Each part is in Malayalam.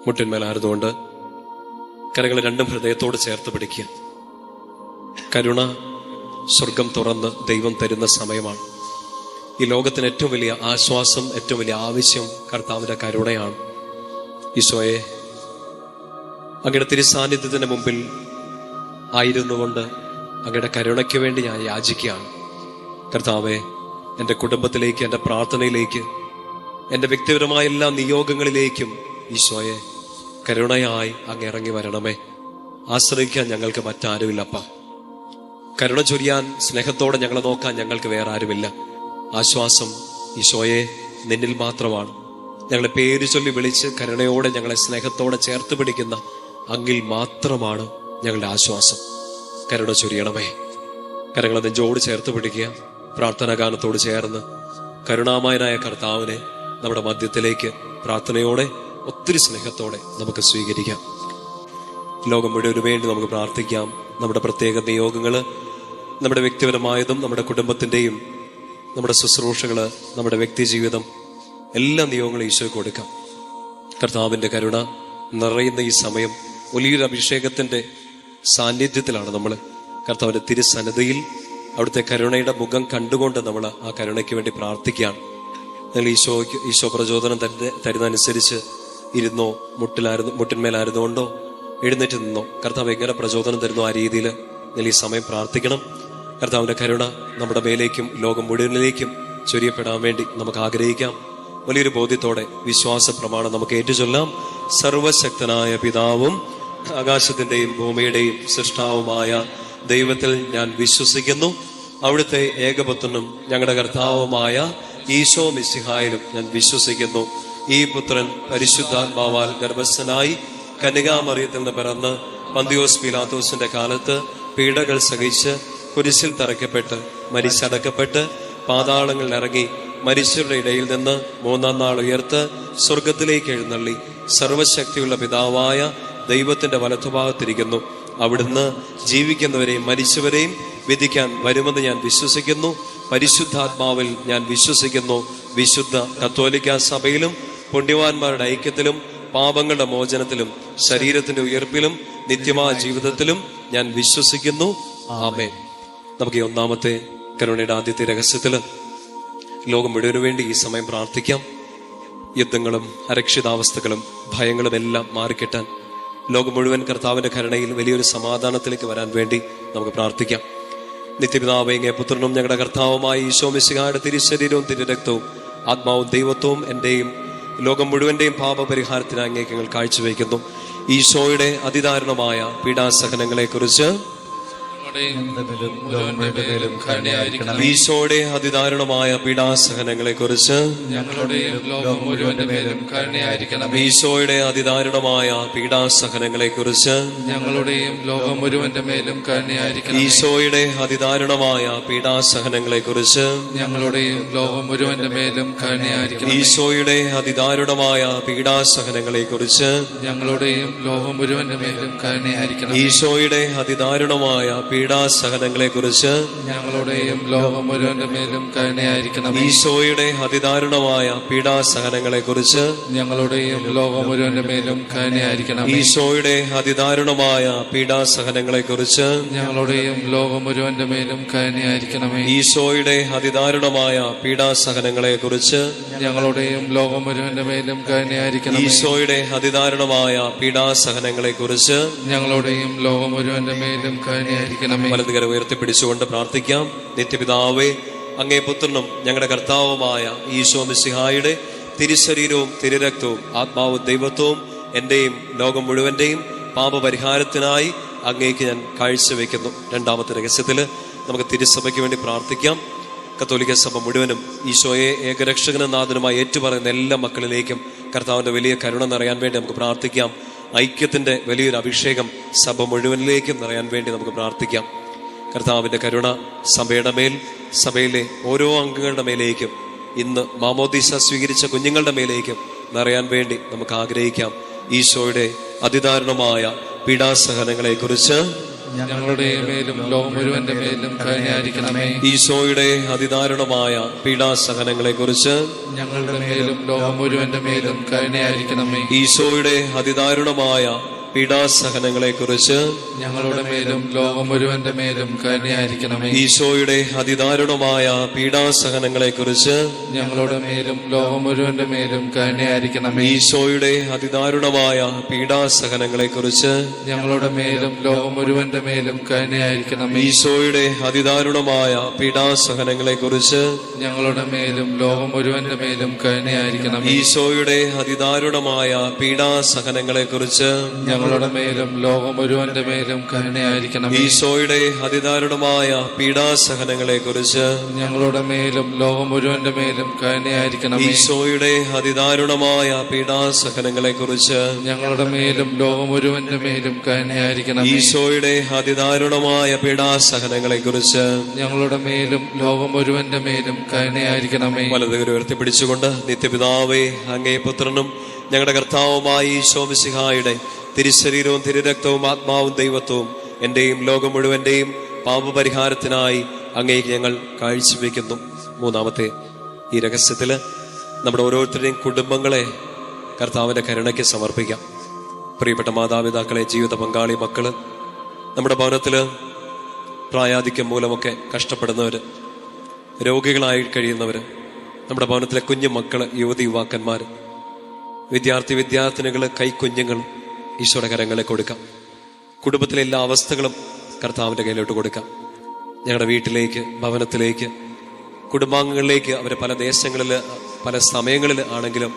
മുട്ടിന്മേലായിരുന്നുകൊണ്ട് കരങ്ങൾ രണ്ടും ഹൃദയത്തോട് ചേർത്ത് പിടിക്കുക. കരുണ സ്വർഗം തുറന്ന് ദൈവം തരുന്ന സമയമാണ്. ഈ ലോകത്തിന് ഏറ്റവും വലിയ ആശ്വാസം, ഏറ്റവും വലിയ ആവശ്യം കർത്താവിന്റെ കരുണയാണ്. ഈശോയെ, അങ്ങയുടെ തിരുസാന്നിധ്യത്തിന് മുമ്പിൽ ആയിരുന്നുകൊണ്ട് അങ്ങയുടെ കരുണയ്ക്ക് വേണ്ടി ഞാൻ യാചിക്കുകയാണ്. കർത്താവെ, എൻ്റെ കുടുംബത്തിലേക്ക്, എൻ്റെ പ്രാർത്ഥനയിലേക്ക്, എൻ്റെ വ്യക്തിപരമായ എല്ലാ നിയോഗങ്ങളിലേക്കും ഈശോയെ കരുണയായി അങ്ങ് ഇറങ്ങി വരണമേ. ആശ്രയിക്കാൻ ഞങ്ങൾക്ക് മറ്റാരുമില്ലപ്പ. കരുണ ചൊരിയാൻ, സ്നേഹത്തോടെ ഞങ്ങളെ നോക്കാൻ ഞങ്ങൾക്ക് വേറെ ആരുമില്ല. ആശ്വാസം ഈശോയെ നിന്നിൽ മാത്രമാണ്. ഞങ്ങളെ പേര് ചൊല്ലി വിളിച്ച് കരുണയോടെ ഞങ്ങളെ സ്നേഹത്തോടെ ചേർത്ത് പിടിക്കുന്ന അങ്ങിൽ മാത്രമാണ് ഞങ്ങളുടെ ആശ്വാസം. കരുണ ചൊരിയണമേ. കരങ്ങളെ നെഞ്ചോട് ചേർത്ത് പിടിക്കുക. പ്രാർത്ഥനാ ഗാനത്തോട് ചേർന്ന് കരുണാമയനായ കർത്താവിനെ നമ്മുടെ മധ്യത്തിലേക്ക് പ്രാർത്ഥനയോടെ, ഒത്തിരി സ്നേഹത്തോടെ നമുക്ക് സ്വീകരിക്കാം. ലോകം മുഴുവന് വേണ്ടി നമുക്ക് പ്രാർത്ഥിക്കാം. നമ്മുടെ പ്രത്യേക നിയോഗങ്ങള്, നമ്മുടെ വ്യക്തിപരമായതും നമ്മുടെ കുടുംബത്തിന്റെയും, നമ്മുടെ ശുശ്രൂഷകള്, നമ്മുടെ വ്യക്തി ജീവിതം, എല്ലാ നിയോഗങ്ങളും ഈശോയ്ക്ക് കൊടുക്കാം. കർത്താവിന്റെ കരുണ നിറയുന്ന ഈ സമയം വലിയൊരു അഭിഷേകത്തിന്റെ സാന്നിധ്യത്തിലാണ് നമ്മൾ. കർത്താവിന്റെ തിരുസന്നിധിയിൽ അവിടുത്തെ കരുണയുടെ മുഖം കണ്ടുകൊണ്ട് നമ്മൾ ആ കരുണയ്ക്ക് വേണ്ടി പ്രാർത്ഥിക്കുകയാണ്. നിങ്ങൾ ഈശോ പ്രചോദനം തരുന്നതനുസരിച്ച് ഇരുന്നോ, മുട്ടിന്മേലായിരുന്നുകൊണ്ടോ എഴുന്നേറ്റ് നിന്നോ, കർത്താവ് എങ്ങനെ പ്രചോദനം തരുന്നോ ആ രീതിയിൽ നിങ്ങൾ ഈ സമയം പ്രാർത്ഥിക്കണം. കർത്താവിന്റെ കരുണ നമ്മുടെ മേലേക്കും ലോകം മുഴുവനിലേക്കും ചൊരിയപ്പെടാൻ വേണ്ടി നമുക്ക് ആഗ്രഹിക്കാം. വലിയൊരു ബോധ്യത്തോടെ വിശ്വാസ പ്രമാണം നമുക്ക് ഏറ്റുചൊല്ലാം. സർവശക്തനായ പിതാവും ആകാശത്തിന്റെയും ഭൂമിയുടെയും സൃഷ്ടാവുമായ ദൈവത്തിൽ ഞാൻ വിശ്വസിക്കുന്നു. അവിടുത്തെ ഏകപുത്രനും ഞങ്ങളുടെ കർത്താവുമായ ഈശോ മിശിഹായിലും ഞാൻ വിശ്വസിക്കുന്നു. ഈ പുത്രൻ പരിശുദ്ധാത്മാവാൽ ഗർഭസ്ഥനായി കന്യകാമറിയത്തിൽ നിന്ന് പിറന്ന് പന്തിയോസ് പീലാത്തോസിന്റെ കാലത്ത് പീഡകൾ സഹിച്ച് കുരിശിൽ തറയ്ക്കപ്പെട്ട് മരിച്ചടക്കപ്പെട്ട് പാതാളങ്ങളിൽ ഇറങ്ങി മരിച്ചവരുടെ ഇടയിൽ നിന്ന് മൂന്നാം നാൾ ഉയർത്ത് സ്വർഗത്തിലേക്ക് എഴുന്നള്ളി സർവശക്തിയുള്ള പിതാവായ ദൈവത്തിന്റെ വലത്തുഭാഗത്തിരിക്കുന്നു. അവിടുന്ന് ജീവിക്കുന്നവരെയും മരിച്ചവരെയും വിധിക്കാൻ വരുമെന്ന് ഞാൻ വിശ്വസിക്കുന്നു. പരിശുദ്ധാത്മാവിൽ ഞാൻ വിശ്വസിക്കുന്നു. വിശുദ്ധ കത്തോലിക്ക സഭയിലും പുണ്യവാന്മാരുടെ ഐക്യത്തിലും പാപങ്ങളുടെ മോചനത്തിലും ശരീരത്തിന്റെ ഉയർപ്പിലും നിത്യമായ ജീവിതത്തിലും ഞാൻ വിശ്വസിക്കുന്നു. ആമേൻ. നമുക്ക് ഈ ഒന്നാമത്തെ കരുണയുടെ ആദ്യത്തെ രഹസ്യത്തില് ലോകം മുഴുവനു വേണ്ടി ഈ സമയം പ്രാർത്ഥിക്കാം. യുദ്ധങ്ങളും അരക്ഷിതാവസ്ഥകളും ഭയങ്ങളും എല്ലാം മാറിക്കിട്ടാൻ ലോകം മുഴുവൻ കർത്താവിന്റെ കരുണയിൽ വലിയൊരു സമാധാനത്തിലേക്ക് വരാൻ വേണ്ടി നമുക്ക് പ്രാർത്ഥിക്കാം. നിത്യപിതാവേ, അങ്ങേ പുത്രനും ഞങ്ങളുടെ കർത്താവുമായ ഈശോ മിശിഹായുടെ തിരുശരീരവും തിരുരക്തവും ആത്മാവും ദൈവത്വവും എന്റെയും ലോകം മുഴുവന്റെയും പാപപരിഹാരത്തിന് അങ്ങേക്ക് ഞങ്ങൾ കാഴ്ചവെക്കുന്നു. ഈശോയുടെ അതിദാരുണമായ പീഡാസഹനങ്ങളെ കുറിച്ച്, ഈശോയുടെ അതിദാരുണമായ പീഡാസഹനങ്ങളെ കുറിച്ച്, ഈശോയുടെ അതിദാരുണമായ പീഡാസഹനങ്ങളെ കുറിച്ച്, ഈശോയുടെ അതിദാരുണമായ പീഡാസഹനങ്ങളെ കുറിച്ച്, ഈശോയുടെ അതിദാരുണമായ പീഡാസഹനങ്ങളെ കുറിച്ച്, ഈശോയുടെ അതിദാരുണമായ പീഡാസഹനങ്ങളെ കുറിച്ച്, ലോകം മുഴുവന്റെ മേലും കരുണയായിരിക്കണം. ഈശോയുടെ അതിദാരുണമായ പീഡാസഹനങ്ങളെ കുറിച്ച്, ഞങ്ങളുടെയും ലോകം മുഴുവന്റെ മേലും കരുണയായിരിക്കണം. ഈശോയുടെ അതിദാരുണമായ പീഡാസഹനങ്ങളെ കുറിച്ച്, ഞങ്ങളുടെയും ലോകം മുഴുവന്റെ മേലും കരുണയായിരിക്കണമേ. ഈശോയുടെ അതിദാരുണമായ പീഡാസഹനങ്ങളെ കുറിച്ച്, ഞങ്ങളുടെയും ലോകം മുഴുവന്റെ മേലും കരുണയായിരിക്കണം. ഈശോയുടെ അതിദാരുണമായ പീഡാസഹനങ്ങളെ കുറിച്ച്, ഞങ്ങളുടെയും ലോകം മുഴുവന്റെ മേലും കരുണയായിരിക്കണമേ. വലതുകര ഉയർത്തിപ്പിടിച്ചുകൊണ്ട് പ്രാർത്ഥിക്കാം. നിത്യപിതാവേ, അങ്ങേ പുത്രനും ഞങ്ങളുടെ കർത്താവുമായ ഈശോ മിശിഹായുടെ തിരുശരീരവും തിരുരക്തവും ആത്മാവും ദൈവത്വവും എന്റെയും ലോകം മുഴുവന്റെയും പാപപരിഹാരത്തിനായി അങ്ങേക്ക് ഞാൻ കാഴ്ചവെക്കുന്നു. രണ്ടാമത്തെ രഹസ്യത്തില് നമുക്ക് തിരുസഭയ്ക്ക് വേണ്ടി പ്രാർത്ഥിക്കാം. കത്തോലിക്ക സഭ മുഴുവനും ഈശോയെ ഏകരക്ഷകനും നാഥനുമായി ഏറ്റുപറയുന്ന എല്ലാ മക്കളിലേക്കും കർത്താവിന്റെ വലിയ കരുണ നിറയാൻ വേണ്ടി നമുക്ക് പ്രാർത്ഥിക്കാം. ഐക്യത്തിന്റെ വലിയൊരു അഭിഷേകം സഭ മുഴുവനിലേക്കും നിറയാൻ വേണ്ടി നമുക്ക് പ്രാർത്ഥിക്കാം. കർത്താവിന്റെ കരുണ സഭയുടെ മേൽ, സഭയിലെ ഓരോ അംഗങ്ങളുടെ മേലേക്കും, ഇന്ന് മാമോദീസ സ്വീകരിച്ച കുഞ്ഞുങ്ങളുടെ മേലേക്കും നിറയാൻ വേണ്ടി നമുക്ക് ആഗ്രഹിക്കാം. ഈശോയുടെ അതിദാരുണമായ പീഡാസഹനങ്ങളെ കുറിച്ച്, ഞങ്ങളുടെ മേലും ലോകം മുഴുവന്റെ മേലും കരുണയായിരിക്കണമേ. ഈശോയുടെ അതിദാരുണമായ പീഡാസഹനങ്ങളെ കുറിച്ച് ഞങ്ങളുടെ മേലും ലോകം മുഴുവന്റെ മേലും കരുണയായിരിക്കണമേ. ഈശോയുടെ അതിദാരുണമായ പീഡാസഹനങ്ങളെ കുറിച്ച് ഞങ്ങളുടെ മേലും ലോകം മുഴുവന്റെ മേലും കരുണയായിരിക്കണമേ. ഈശോയുടെ അതിദാരുണമായ പീഡാസഹനങ്ങളെ കുറിച്ച് ഞങ്ങളുടെ മേലും ലോകം മുഴുവന്റെ മേലും കരുണയായിരിക്കണമേ. ഈശോയുടെ അതിദാരുണമായ പീഡാസഹനങ്ങളെ കുറിച്ച് ഞങ്ങളുടെ മേലും ലോകം മുഴുവന്റെ മേലും കരുണയായിരിക്കണമേ. ഈശോയുടെ അതിദാരുണമായ പീഡാസഹനങ്ങളെ കുറിച്ച് ഞങ്ങളുടെ മേലും ലോകം മുഴുവന്റെ മേലും കരുണയായിരിക്കണമേ. ഈശോയുടെ അതിദാരുണമായ പീഡാസഹനങ്ങളെ കുറിച്ച് ഞങ്ങളുടെ മേലും ലോകം മുഴുവന്റെ മേലും കരുണയായിരിക്കണമേ. ഈശോയുടെ അതിദാരുണമായ പീഡാസഹനങ്ങളെ കുറിച്ച് ഞങ്ങളുടെ മേലും ലോകം മുഴുവന്റെ മേലും കരുണയായിരിക്കണമേ. ഈശോയുടെ അതിദാരുണമായ പീഡാസഹനങ്ങളെ കുറിച്ച് ഞങ്ങളുടെ മേലും ലോകം മുഴുവന്റെ മേലും കരുണയായിരിക്കണമേ. ഈശോയുടെ അതിദാരുണമായ പീഡാസഹനങ്ങളെ കുറിച്ച് ഞങ്ങളുടെ മേലും ലോകം മുഴുവന്റെ മേലും കരുണയായിരിക്കണമേ. വലതുകരം ഉയർത്തിപ്പിടിച്ചുകൊണ്ട് നിത്യപിതാവേ, അങ്ങേ പുത്രനും ഞങ്ങളുടെ കർത്താവുമായ ഈശോ മിശിഹായുടെ തിരുശരീരവും തിരുരക്തവും ആത്മാവും ദൈവത്വവും എന്റെയും ലോകം മുഴുവന്റെയും പാപപരിഹാരത്തിനായി അങ്ങേക്ക് ഞങ്ങൾ കാഴ്ചവെക്കുന്നു. മൂന്നാമത്തെ ഈ രഹസ്യത്തില് നമ്മുടെ ഓരോരുത്തരുടെയും കുടുംബങ്ങളെ കർത്താവിന്റെ കരുണയ്ക്ക് സമർപ്പിക്കാം. പ്രിയപ്പെട്ട മാതാപിതാക്കളെ, ജീവിത പങ്കാളി, മക്കള്, നമ്മുടെ ഭവനത്തില് പ്രായാധിക്യം മൂലമൊക്കെ കഷ്ടപ്പെടുന്നവര്, രോഗികളായി കഴിയുന്നവര്, നമ്മുടെ ഭവനത്തിലെ കുഞ്ഞു മക്കള്, യുവതി യുവാക്കന്മാര്, വിദ്യാർത്ഥിനികള്, കൈക്കുഞ്ഞുങ്ങൾ ഈശോയുടെ കരങ്ങളെ കൊടുക്കാം. കുടുംബത്തിലെ എല്ലാ അവസ്ഥകളും കർത്താവിന്റെ കയ്യിലോട്ട് കൊടുക്കാം. ഞങ്ങളുടെ വീട്ടിലേക്ക്, ഭവനത്തിലേക്ക്, കുടുംബാംഗങ്ങളിലേക്ക്, അവരെ പല ദേശങ്ങളിൽ, പല സമയങ്ങളിൽ ആണെങ്കിലും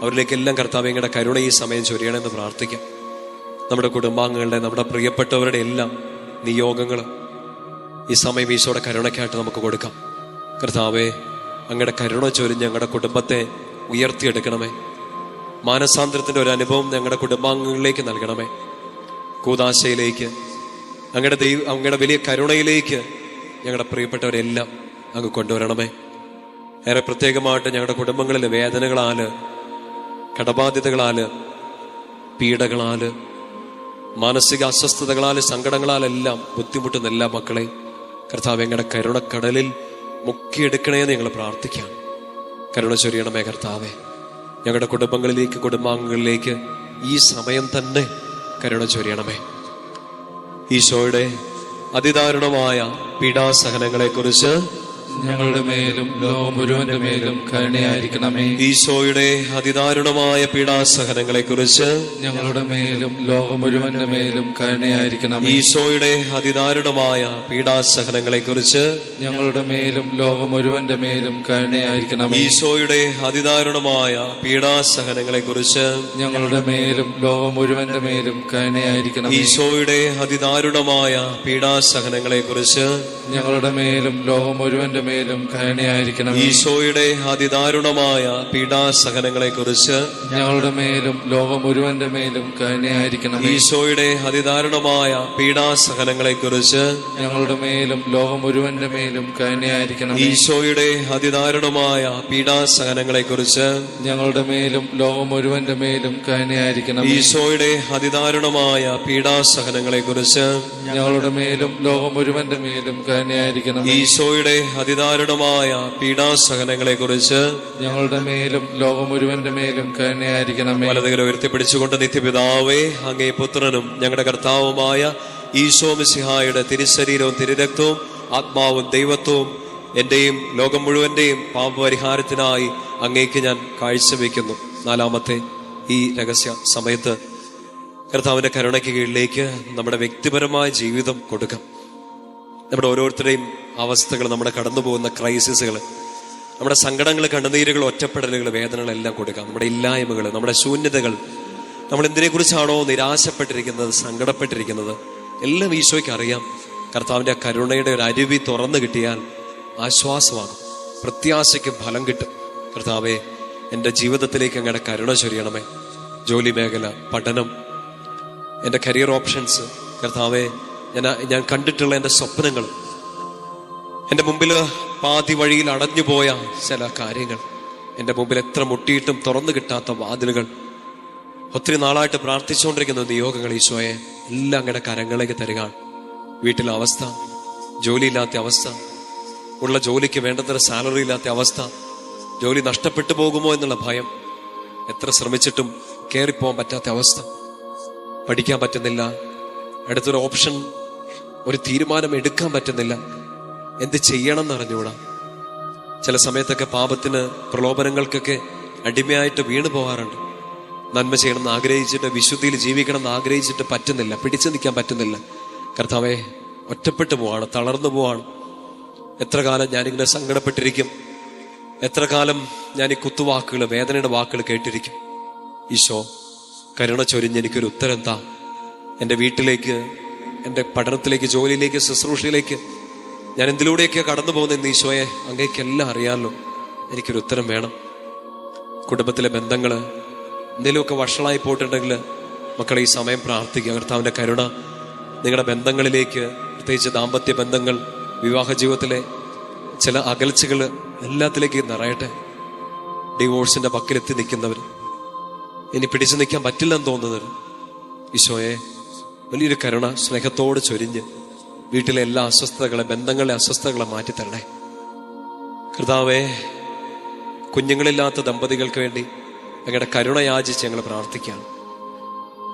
അവരിലേക്കെല്ലാം കർത്താവ് ഞങ്ങളുടെ കരുണ ഈ സമയം ചൊരിയണമെന്ന് പ്രാർത്ഥിക്കാം. നമ്മുടെ കുടുംബാംഗങ്ങളുടെ, നമ്മുടെ പ്രിയപ്പെട്ടവരുടെ എല്ലാം നിയോഗങ്ങൾ ഈ സമയം ഈശോയുടെ കരുണയ്ക്കായിട്ട് നമുക്ക് കൊടുക്കാം. കർത്താവേ, അങ്ങയുടെ കരുണ ചൊരിഞ്ഞ് ഞങ്ങളുടെ കുടുംബത്തെ ഉയർത്തിയെടുക്കണമേ. മാനസാന്തരത്തിന്റെ ഒരു അനുഭവം ഞങ്ങളുടെ കുടുംബാംഗങ്ങളിലേക്ക് നൽകണമേ. കൂദാശയിലേക്ക്, അങ്ങയുടെ വലിയ കരുണയിലേക്ക് ഞങ്ങളുടെ പ്രിയപ്പെട്ടവരെല്ലാം അങ്ങ് കൊണ്ടുവരണമേ. ഏറെ പ്രത്യേകമായിട്ട് ഞങ്ങളുടെ കുടുംബങ്ങളിലെ വേദനകളാല്, കടബാധ്യതകളാല്, പീഡകളാല്, മാനസിക അസ്വസ്ഥതകളാല്, സങ്കടങ്ങളാലെല്ലാം ബുദ്ധിമുട്ടുന്ന എല്ലാ മക്കളെ കർത്താവ് ഞങ്ങളുടെ കരുണക്കടലിൽ മുക്കിയെടുക്കണേന്ന് ഞങ്ങൾ പ്രാർത്ഥിക്കാം. കരുണ ചൊരിയണമേ കർത്താവേ. ഞങ്ങളുടെ കുടുംബങ്ങളിലേക്ക്, കുടുംബാംഗങ്ങളിലേക്ക് ഈ സമയം തന്നെ കരുണ ചൊരിയണമേ. ഈശോയുടെ അതിദാരുണമായ പീഡാസഹനങ്ങളെ കുറിച്ച് ഞങ്ങളുടെ മേലും ലോകം മുഴുവന്റെ മേലും കരുണയായിരിക്കണമേ. ഈശോയുടെ അതിദാരുണമായ പീഡാസഹനങ്ങളെ കുറിച്ച് ഞങ്ങളുടെ മേലും ലോകം മുഴുവന്റെ മേലും കരുണയായിരിക്കണമേ. ഈശോയുടെ അതിദാരുണമായ പീഡാസഹനങ്ങളെ കുറിച്ച് ഞങ്ങളുടെ മേലും ലോകം മുഴുവന്റെ മേലും കരുണയായിരിക്കണമേ. ഈശോയുടെ അതിദാരുണമായ പീഡാസഹനങ്ങളെ കുറിച്ച് ഞങ്ങളുടെ മേലും ലോകം മുഴുവന്റെ മേലും കരുണയായിരിക്കണമേ. ഈശോയുടെ അതിദാരുണമായ പീഡാസഹനങ്ങളെ കുറിച്ച് ഞങ്ങളുടെ മേലും ലോകം മുഴുവന്റെ മേലും കരുണയായിരിക്കണം. ഈശോയുടെ അതിദാരുണമായ പീഡാസഹനങ്ങളെ കുറിച്ച് ഞങ്ങളുടെ മേലും ലോകം മുഴുവന്റെ മേലും കരുണയായിരിക്കണം. ഈശോയുടെ അതിദാരുണമായ പീഡാസഹനങ്ങളെ കുറിച്ച് ഞങ്ങളുടെ മേലും ലോകം മുഴുവന്റെ മേലും കരുണയായിരിക്കണം. ഈശോയുടെ അതിദാരുണമായ പീഡാസഹനങ്ങളെ കുറിച്ച് ഞങ്ങളുടെ മേലും ലോകം മുഴുവന്റെ മേലും കരുണയായിരിക്കണം. ഈശോയുടെ അതിദാരുണമായ പീഡാസഹനങ്ങളെ കുറിച്ച് ഞങ്ങളുടെ മേലും ലോകം മുഴുവന്റെ മേലും കരുണയായിരിക്കണം. ഈശോയുടെ അതിദാരുണമായ പീഡാസഹനങ്ങളെ കുറിച്ച് ഞങ്ങളുടെ മേലും ലോകം മുഴുവന്റെ മേലും കരുണയായിരിക്കണം. വലതുകരം ഉയർത്തിപ്പിടിച്ചുകൊണ്ട് നിത്യപിതാവേ, അങ്ങേ പുത്രനും ഞങ്ങളുടെ കർത്താവുമായ ഈശോ മിശിഹായുടെ തിരുശരീരവും തിരുരക്തവും ആത്മാവും ദൈവത്വവും എന്റെയും ലോകം മുഴുവന്റെയും പാപപരിഹാരത്തിനായി അങ്ങേക്ക് ഞാൻ കാഴ്ചവെക്കുന്നു. നാലാമത്തെ ഈ രഹസ്യ സമയത്ത് കർത്താവിന്റെ കരുണയ്ക്ക് കീഴിലേക്ക് നമ്മുടെ വ്യക്തിപരമായ ജീവിതം കൊടുക്കാം. നമ്മുടെ ഓരോരുത്തരുടെയും അവസ്ഥകൾ, നമ്മുടെ കടന്നു പോകുന്ന ക്രൈസിസുകൾ, നമ്മുടെ സങ്കടങ്ങൾ, കണ്ണുനീരുകൾ, ഒറ്റപ്പെടലുകൾ, വേദനകളെല്ലാം കൊടുക്കാം. നമ്മുടെ ഇല്ലായ്മകൾ, നമ്മുടെ ശൂന്യതകൾ, നമ്മൾ എന്തിനെക്കുറിച്ചാണോ നിരാശപ്പെട്ടിരിക്കുന്നത്, സങ്കടപ്പെട്ടിരിക്കുന്നത്, എല്ലാം ഈശോയ്ക്ക് അറിയാം. കർത്താവിന്റെ കരുണയുടെ ഒരു അരുവി തുറന്നു കിട്ടിയാൽ ആശ്വാസമാകും, പ്രത്യാശയ്ക്ക് ഫലം കിട്ടും. കർത്താവെ, എൻ്റെ ജീവിതത്തിലേക്ക് അങ്ങയുടെ കരുണ ചൊരിയണമേ. ജോലി മേഖല, പഠനം, എൻ്റെ കരിയർ ഓപ്ഷൻസ്, കർത്താവെ, ഞാൻ കണ്ടിട്ടുള്ള എൻ്റെ സ്വപ്നങ്ങൾ, എൻ്റെ മുമ്പിൽ പാതി വഴിയിൽ അടഞ്ഞുപോയ ചില കാര്യങ്ങൾ, എൻ്റെ മുമ്പിൽ എത്ര മുട്ടിയിട്ടും തുറന്നു കിട്ടാത്ത വാതിലുകൾ, ഒത്തിരി നാളായിട്ട് പ്രാർത്ഥിച്ചുകൊണ്ടിരിക്കുന്ന നിയോഗങ്ങൾ ഈശോയെ എല്ലാം അങ്ങയുടെ കരങ്ങളിലേക്ക് തരിക. വീട്ടിലെ അവസ്ഥ, ജോലിയില്ലാത്ത അവസ്ഥ, ഉള്ള ജോലിക്ക് വേണ്ടത്ര സാലറി ഇല്ലാത്ത അവസ്ഥ, ജോലി നഷ്ടപ്പെട്ടു പോകുമോ എന്നുള്ള ഭയം, എത്ര ശ്രമിച്ചിട്ടും കയറിപ്പോകാൻ പറ്റാത്ത അവസ്ഥ, പഠിക്കാൻ പറ്റുന്നില്ല, അടുത്തൊരു ഓപ്ഷൻ, ഒരു തീരുമാനം എടുക്കാൻ പറ്റുന്നില്ല, എന്ത് ചെയ്യണം എന്നറിഞ്ഞൂടാ. ചില സമയത്തൊക്കെ പാപത്തിന്, പ്രലോഭനങ്ങൾക്കൊക്കെ അടിമയായിട്ട് വീണു പോകാറുണ്ട്. നന്മ ചെയ്യണമെന്ന് ആഗ്രഹിച്ചിട്ട്, വിശുദ്ധിയിൽ ജീവിക്കണം എന്ന് ആഗ്രഹിച്ചിട്ട് പറ്റുന്നില്ല, പിടിച്ചു നിൽക്കാൻ പറ്റുന്നില്ല. കർത്താവേ, ഒറ്റപ്പെട്ടു പോവാണ്, തളർന്നു പോവാണ്. എത്ര കാലം ഞാനിങ്ങനെ സങ്കടപ്പെട്ടിരിക്കും, എത്ര കാലം ഞാൻ ഈ കുത്തുവാക്കുകൾ, വേദനയുടെ വാക്കുകൾ കേട്ടിരിക്കും. ഈശോ, കരുണ ചൊരിഞ്ഞ് എനിക്കൊരു ഉത്തരം താ. എൻ്റെ വീട്ടിലേക്ക്, എൻ്റെ പഠനത്തിലേക്ക്, ജോലിയിലേക്ക്, ശുശ്രൂഷയിലേക്ക് ഞാൻ എന്തിലൂടെയൊക്കെ കടന്നു പോകുന്ന ഈശോയെ, അങ്ങേക്കെല്ലാം അറിയാമല്ലോ, എനിക്കൊരു ഉത്തരം വേണം. കുടുംബത്തിലെ ബന്ധങ്ങൾ എന്തെങ്കിലുമൊക്കെ വഷളായി പോയിട്ടുണ്ടെങ്കിൽ മക്കളെ, ഈ സമയം പ്രാർത്ഥിക്കുക. കർത്താവിൻ്റെ കരുണ നിങ്ങളുടെ ബന്ധങ്ങളിലേക്ക്, പ്രത്യേകിച്ച് ദാമ്പത്യ ബന്ധങ്ങൾ, വിവാഹ ജീവിതത്തിലെ ചില അകൽച്ചകൾ എല്ലാത്തിലേക്ക് നിറയട്ടെ. ഡിവോഴ്സിന്റെ പക്കലെത്തി നിൽക്കുന്നവർ, ഇനി പിടിച്ചു നിൽക്കാൻ പറ്റില്ലെന്ന് തോന്നുന്നവർ, ഈശോയെ വലിയൊരു കരുണ സ്നേഹത്തോട് ചൊരിഞ്ഞ് വീട്ടിലെ എല്ലാ അസ്വസ്ഥതകളെ, ബന്ധങ്ങളിലെ അസ്വസ്ഥതകളെ മാറ്റിത്തരണേ. കർത്താവേ, കുഞ്ഞുങ്ങളില്ലാത്ത ദമ്പതികൾക്ക് വേണ്ടി അങ്ങയുടെ കരുണ യാചിച്ച് ഞങ്ങൾ പ്രാർത്ഥിക്കുകയാണ്.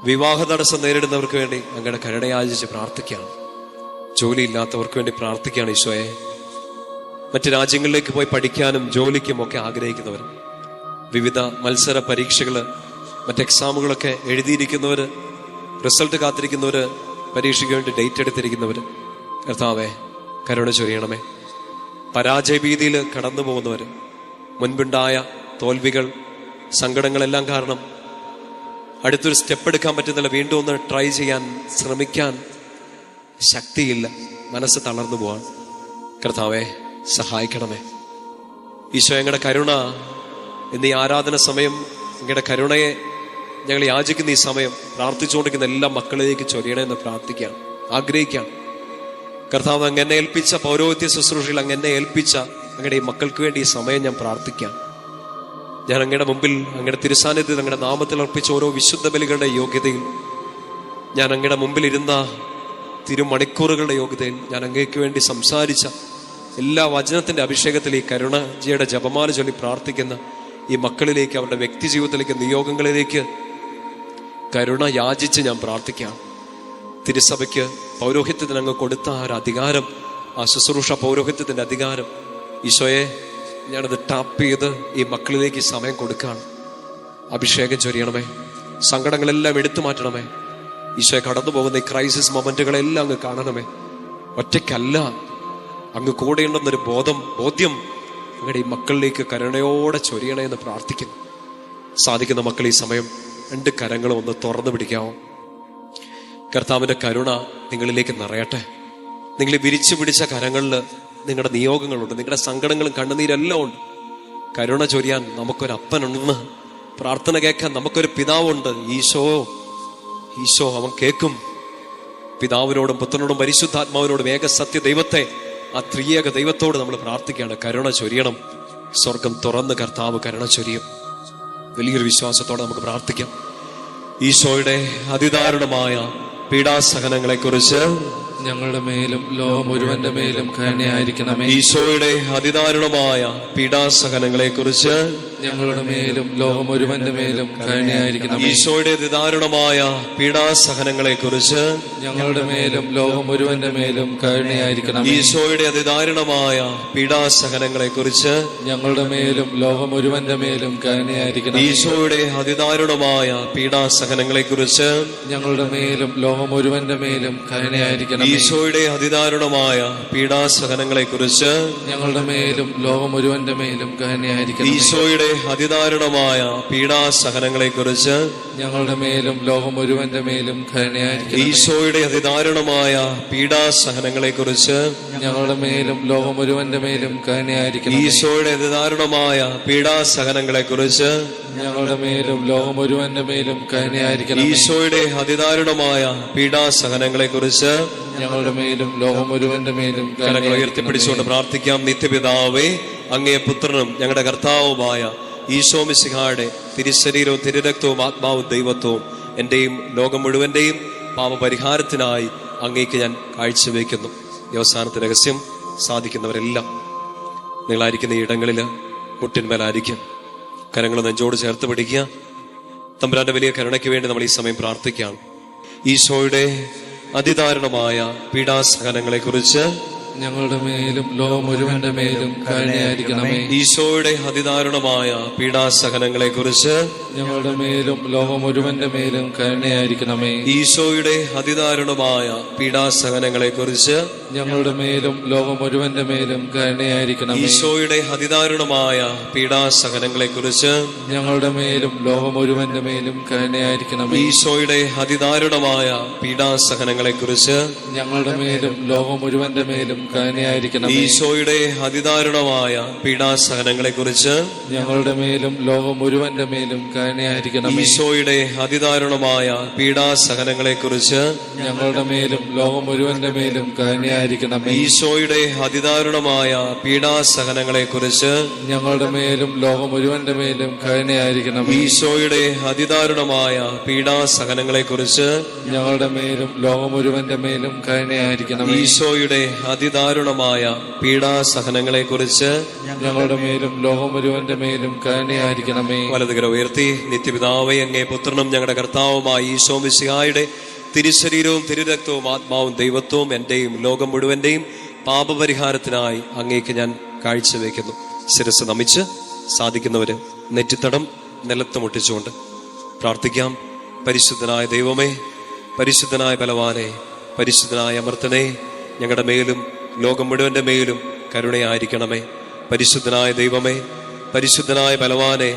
വിവാഹ തടസ്സം നേരിടുന്നവർക്ക് വേണ്ടി അങ്ങയുടെ കരുണ യാചിച്ച് പ്രാർത്ഥിക്കുകയാണ്. ജോലിയില്ലാത്തവർക്ക് വേണ്ടി പ്രാർത്ഥിക്കുകയാണ് ഈശോയെ. മറ്റ് രാജ്യങ്ങളിലേക്ക് പോയി പഠിക്കാനും ജോലിക്കും ഒക്കെ ആഗ്രഹിക്കുന്നവർ, വിവിധ മത്സര പരീക്ഷകൾ, മറ്റ് എക്സാമുകളൊക്കെ എഴുതിയിരിക്കുന്നവർ, റിസൾട്ട് കാത്തിരിക്കുന്നവർ, പരീക്ഷയ്ക്ക് വേണ്ടി ഡേറ്റ് എടുത്തിരിക്കുന്നവർ, കർത്താവേ കരുണ ചൊരിയണമേ. പരാജയഭീതിയിൽ കടന്നു പോകുന്നവർ, മുൻപുണ്ടായ തോൽവികൾ, സങ്കടങ്ങളെല്ലാം കാരണം അടുത്തൊരു സ്റ്റെപ്പ് എടുക്കാൻ പറ്റുന്നില്ല, വീണ്ടും ഒന്ന് ട്രൈ ചെയ്യാൻ ശ്രമിക്കാൻ ശക്തിയില്ല, മനസ്സ് തളർന്നു പോവാൻ. കർത്താവേ സഹായിക്കണമേ. ഈശോ, ഞങ്ങളുടെ കരുണ എന്നീ ആരാധന സമയം, ഞങ്ങളുടെ കരുണയെ ഞങ്ങൾ യാചിക്കുന്ന ഈ സമയം പ്രാർത്ഥിച്ചുകൊണ്ടിരിക്കുന്ന എല്ലാ മക്കളിലേക്ക് ചൊരിയണമെന്ന് പ്രാർത്ഥിക്കാം, ആഗ്രഹിക്കാം. കർത്താവ്, അങ്ങനെ ഏൽപ്പിച്ച പൗരോഹിത്യ ശുശ്രൂഷയിൽ അങ്ങനെ ഏൽപ്പിച്ച അങ്ങയുടെ ഈ മക്കൾക്ക് വേണ്ടി ഈ സമയം ഞാൻ പ്രാർത്ഥിക്കാം. ഞാൻ അങ്ങയുടെ മുമ്പിൽ, അങ്ങയുടെ തിരുസാന്നിധ്യത്തിൽ, അങ്ങയുടെ നാമത്തിൽ അർപ്പിച്ച ഓരോ വിശുദ്ധ ബലികളുടെ യോഗ്യതയിൽ, ഞാൻ അങ്ങയുടെ മുമ്പിൽ ഇരുന്ന തിരുമണിക്കൂറുകളുടെ യോഗ്യതയിൽ, ഞാൻ അങ്ങേക്ക് വേണ്ടി സംസാരിച്ച എല്ലാ വചനത്തിന്റെ അഭിഷേകത്തിൽ ഈ കരുണജിയുടെ ജപമാല ചൊല്ലി പ്രാർത്ഥിക്കുന്ന ഈ മക്കളിലേക്ക്, അവരുടെ വ്യക്തി ജീവിതത്തിലേക്ക്, നിയോഗങ്ങളിലേക്ക് കരുണ യാചിച്ച് ഞാൻ പ്രാർത്ഥിക്കാം. തിരുസഭയ്ക്ക് പൗരോഹിത്യത്തിന് അങ്ങ് കൊടുത്ത ആ ഒരു അധികാരം, ആ ശുശ്രൂഷ പൗരോഹിത്യത്തിന്റെ അധികാരം, ഈശോയെ ഞാനത് ടാപ്പ് ചെയ്ത് ഈ മക്കളിലേക്ക് ഈ സമയം കൊടുക്കുകയാണ്. അഭിഷേകം ചൊരിയണമേ, സങ്കടങ്ങളെല്ലാം എടുത്തു മാറ്റണമേ. ഈശോയെ, കടന്നു പോകുന്ന ഈ ക്രൈസിസ് മൊമെന്റുകളെല്ലാം അങ്ങ് കാണണമേ. ഒറ്റയ്ക്കല്ല, അങ്ങ് കൂടെയുണ്ടെന്നൊരു ബോധ്യം അങ്ങയുടെ ഈ മക്കളിലേക്ക് കരുണയോടെ ചൊരിയണേ എന്ന് പ്രാർത്ഥിക്കുന്നു. സാധിക്കുന്ന മക്കൾ ഈ സമയം രണ്ട് കരങ്ങളും ഒന്ന് തുറന്നു പിടിക്കാമോ? കർത്താവിന്റെ കരുണ നിങ്ങളിലേക്ക് നിറയട്ടെ. നിങ്ങൾ വിരിച്ചു പിടിച്ച കരങ്ങളിൽ നിങ്ങളുടെ നിയോഗങ്ങളുണ്ട്, നിങ്ങളുടെ സങ്കടങ്ങളും കണ്ണുനീരെല്ലാം ഉണ്ട്. കരുണ ചൊരിയാൻ നമുക്കൊരപ്പനുണ്ടെന്ന്, പ്രാർത്ഥന കേൾക്കാൻ നമുക്കൊരു പിതാവുണ്ട്. ഈശോ അവൻ കേൾക്കും. പിതാവിനോടും പുത്രനോടും പരിശുദ്ധാത്മാവിനോടും ഏക സത്യ ദൈവത്തെ, ആ ത്രിയേക ദൈവത്തോട് നമ്മൾ പ്രാർത്ഥിക്കുകയാണ്, കരുണ ചൊരിയണം. സ്വർഗം തുറന്ന് കർത്താവ് കരുണ ചൊരിയും. വലിയൊരു വിശ്വാസത്തോടെ നമുക്ക് പ്രാർത്ഥിക്കാം. ഈശോയുടെ അതിദാരുണമായ പീഡാസഹനങ്ങളെ കുറിച്ച് ഞങ്ങളുടെ മേലും ലോകം മുഴുവന്റെ മേലും കരുണയായിരിക്കണമേ. ഈശോയുടെ അതിദാരുണമായ പീഡാസഹനങ്ങളെ കുറിച്ച് ഞങ്ങളുടെ മേലും ലോകം മുഴുവന്റെ മേലും കരുണയായിരിക്കണമേ. ഈശോയുടെ അതിദാരുണമായ പീഡാസഹനങ്ങളെ കുറിച്ച് ഞങ്ങളുടെ മേലും ലോകം മുഴുവന്റെ മേലും കരുണയായിരിക്കണമേ. ഈശോയുടെ അതിദാരുണമായ പീഡാസഹനങ്ങളെ കുറിച്ച് ഞങ്ങളുടെ മേലും ലോകം മുഴുവന്റെ മേലും കരുണയായിരിക്കണമേ. ഈശോയുടെ അതിദാരുണമായ പീഡാസഹനങ്ങളെ കുറിച്ച് ഞങ്ങളുടെ മേലും ലോകം മുഴുവന്റെ മേലും കരുണയായിരിക്കണമേ. ഈശോയുടെ അതിദാരുണമായ പീഡാസഹനങ്ങളെ കുറിച്ച് ഞങ്ങളുടെ മേലും ലോകം മുഴുവന്റെ മേലും കരുണയായിരിക്കണമേ. ഈശോയുടെ അതിദാരുണമായ പീഡാസഹനങ്ങളെ കുറിച്ച് ഞങ്ങളുടെ മേലും ലോകം മുഴുവന്റെ മേലും കരുണയായിരിക്കണമേ. ഈശോയുടെ അതിദാരുണമായ പീഡാസഹനങ്ങളെ കുറിച്ച് ഞങ്ങളുടെ മേലും ലോകം മുഴുവന്റെ മേലും കരുണയായിരിക്കണമേ. ഈശോയുടെ അതിദാരുണമായ പീഡാസഹനങ്ങളെ കുറിച്ച് ഞങ്ങളുടെ മേലും ലോകം മുഴുവന്റെ മേലും കരുണയായിരിക്കണമേ. ഈശോയുടെ അതിദാരുണമായ പീഡാസഹനങ്ങളെ കുറിച്ച് ഞങ്ങളുടെ മേലും ലോകം മുഴുവന്റെ മേലും കരങ്ങൾ ഉയർത്തിപ്പിടിച്ചുകൊണ്ട് പ്രാർത്ഥിക്കാം. നിത്യപിതാവേ, അങ്ങേ പുത്രനും ഞങ്ങളുടെ കർത്താവുമായ ഈശോ മിശിഹായുടെ തിരുശരീരവും തിരുരക്തവും ആത്മാവും ദൈവത്വവും എന്റെയും ലോകം മുഴുവന്റെയും പാപപരിഹാരത്തിനായി അങ്ങേക്ക് ഞാൻ കാഴ്ചവെക്കുന്നു. ഈ അവസാനത്തെ രഹസ്യം സാധിക്കുന്നവരെല്ലാം നിങ്ങളായിരിക്കുന്ന ഈ ഇടങ്ങളിൽ മുട്ടിന്മേലായിരിക്കും. കരങ്ങൾ നെഞ്ചോട് ചേർത്ത് പിടിക്കുക. തമ്പുരാന്റെ വലിയ കരുണയ്ക്ക് വേണ്ടി നമ്മൾ ഈ സമയം പ്രാർത്ഥിക്കുകയാണ്. ഈശോയുടെ അതിദാരുണമായ പീഡാസഹനങ്ങളെ കുറിച്ച് ഞങ്ങളുടെ മേലും ലോകം മുഴുവന്റെ മേലും കരുണയായിരിക്കണമേ. ഈശോയുടെ അതിദാരുണമായ പീഡാസഹനങ്ങളെ കുറിച്ച് ഞങ്ങളുടെ മേലും ലോകം മുഴുവന്റെ മേലും കരുണയായിരിക്കണമേ. ഈശോയുടെ അതിദാരുണമായ പീഡാസഹനങ്ങളെ കുറിച്ച് ഞങ്ങളുടെ മേലും ലോകം മുഴുവന്റെ മേലും കരുണയായിരിക്കണമേ. ഈശോയുടെ അതിദാരുണമായ പീഡാസഹനങ്ങളെ കുറിച്ച് ഞങ്ങളുടെ മേലും ലോകം മുഴുവന്റെ മേലും കരുണയായിരിക്കണമേ. ഈശോയുടെ അതിദാരുണമായ പീഡാസഹനങ്ങളെ കുറിച്ച് ഞങ്ങളുടെ മേലും ലോകം മുഴുവന്റെ മേലും കരുണയായിരിക്കണമേ. ഈശോയുടെ അതിദാരുണമായ പീഡാസഹനങ്ങളെ കുറിച്ച് ഞങ്ങളുടെ മേലും ലോകം മുഴുവന്റെ മേലും കരുണയായിരിക്കണമേ. ഈശോയുടെ അതിദാരുണമായ പീഡാസഹനങ്ങളെ കുറിച്ച് ഞങ്ങളുടെ മേലും ലോകം മുഴുവന്റെ മേലും കരുണയായിരിക്കണമേ. ഈശോയുടെ അതിദാരുണമായ പീഡാസഹനങ്ങളെ കുറിച്ച് ഞങ്ങളുടെ മേലും ലോകം മുഴുവന്റെ മേലും കരുണയായിരിക്കണമേ. ഈശോയുടെ അതിദാരുണമായ പീഡാസഹനങ്ങളെ കുറിച്ച് ഞങ്ങളുടെ മേലും ലോകം മുഴുവന്റെ മേലും കരുണയായിരിക്കണമേ. ഈശോയുടെ അതിദാരുണമായ പീഡാസഹനങ്ങളെ കുറിച്ച് ഞങ്ങളുടെ മേലും ലോകം മുഴുവന്റെ മേലും കരുണയായിരിക്കണമേ. വലതുകര ഉയർത്തി. നിത്യപിതാവേ, അങ്ങേ പുത്രനും ഞങ്ങളുടെ കർത്താവുമായ ഈശോ മിശിഹായുടെ തിരുശരീരവും തിരുരക്തവും ആത്മാവും ദൈവത്വവും എന്റെയും ലോകം മുഴുവന്റെയും പാപപരിഹാരത്തിനായി അങ്ങേക്ക് ഞാൻ കാഴ്ചവെക്കുന്നു. ശിരസ് നമിച്ച് സാധിക്കുന്നവര് നെറ്റിത്തടം നിലത്ത് മുട്ടിച്ചുകൊണ്ട് പ്രാർത്ഥിക്കാം. പരിശുദ്ധനായ ദൈവമേ, പരിശുദ്ധനായ ബലവാനെ, പരിശുദ്ധനായ അമർത്തനെ, ഞങ്ങളുടെ മേലും ലോകം മുഴുവന്റെ മേലും കരുണയായിരിക്കണമേ. പരിശുദ്ധനായ ദൈവമേ, പരിശുദ്ധനായ ബലവാനെ,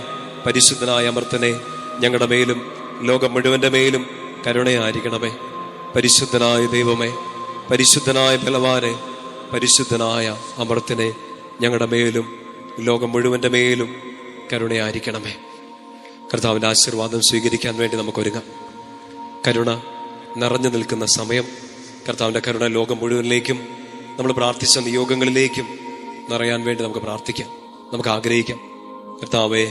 പരിശുദ്ധനായ അമർത്തനെ, ഞങ്ങളുടെ മേലും ലോകം മുഴുവന്റെ മേലും കരുണയായിരിക്കണമേ. പരിശുദ്ധനായ ദൈവമേ, പരിശുദ്ധനായ ബലവാനെ, പരിശുദ്ധനായ അമർത്തനെ, ഞങ്ങളുടെ മേലും ലോകം മുഴുവന്റെ മേലും കരുണയായിരിക്കണമേ. കർത്താവിന്റെ ആശീർവാദം സ്വീകരിക്കാൻ വേണ്ടി നമുക്കൊരുങ്ങാം. കരുണ നിറഞ്ഞു നിൽക്കുന്ന സമയം. കർത്താവിന്റെ കരുണ ലോകം മുഴുവനിലേക്കും നമ്മൾ പ്രാർത്ഥിച്ച നിയോഗങ്ങളിലേക്കും നിറയാൻ വേണ്ടി നമുക്ക് പ്രാർത്ഥിക്കാം, നമുക്ക് ആഗ്രഹിക്കാം. കർത്താവേ,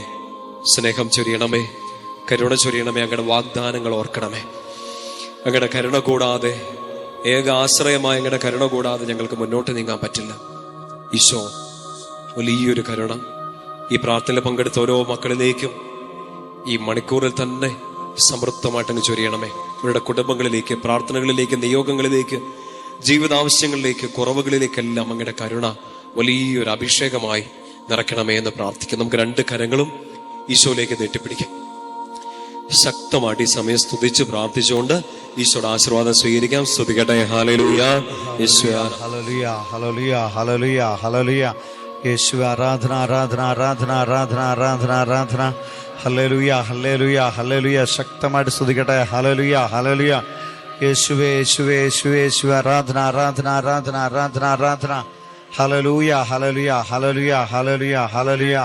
സ്നേഹം ചൊരിയണമേ, കരുണ ചൊരിയണമേ. അങ്ങയുടെ വാഗ്ദാനങ്ങൾ ഓർക്കണമേ. അങ്ങയുടെ കരുണ കൂടാതെ, ഏക ആശ്രയമായ അങ്ങയുടെ കരുണ കൂടാതെ ഞങ്ങൾക്ക് മുന്നോട്ട് നീങ്ങാൻ പറ്റില്ല. ഈശോ, വലിയൊരു കരുണ ഈ പ്രാർത്ഥനയിൽ പങ്കെടുത്ത ഓരോ മക്കളിലേക്കും ഈ മണിക്കൂറിൽ തന്നെ സമൃദ്ധമായിട്ടങ്ങ് ചൊരിയണമേ. ഇവരുടെ കുടുംബങ്ങളിലേക്ക്, പ്രാർത്ഥനകളിലേക്ക്, നിയോഗങ്ങളിലേക്ക്, ജീവിതാവശ്യങ്ങളിലേക്ക്, കുറവുകളിലേക്കെല്ലാം അങ്ങയുടെ കരുണ വലിയൊരു അഭിഷേകമായി നിറയ്ക്കണമേ എന്ന് പ്രാർത്ഥിക്കാം. നമുക്ക് രണ്ട് കരങ്ങളും ഈശോയിലേക്ക് നീട്ടിപ്പിടിക്കാം. ശക്തമായിട്ട് ഈ സമയം സ്തുതിച്ച് പ്രാർത്ഥിച്ചുകൊണ്ട് ഈശോയുടെ ആശീർവാദം സ്വീകരിക്കാം. സ്തുതിക്കട്ടെ. ഹല്ലേലൂയ, യേശുവേ ഹല്ലേലൂയ, ഹല്ലേലൂയ, ഹല്ലേലൂയ, ഹല്ലേലൂയ. യേശുവേ ആരാധന, ആരാധന, ആരാധന, ആരാധന, ആരാധന, ആരാധന. Hallelujah, hallelujah, hallelujah. ശക്തമായിട്ട് സ്തുതിക്കട്ടെ. Hallelujah, hallelujah. യേശുവേ, യേശുവേ, യേശുവേ, യേശുവേ. ആരാധന, ആരാധന, ആരാധന, ആരാധന, ആരാധന. Hallelujah, hallelujah, hallelujah, hallelujah, hallelujah.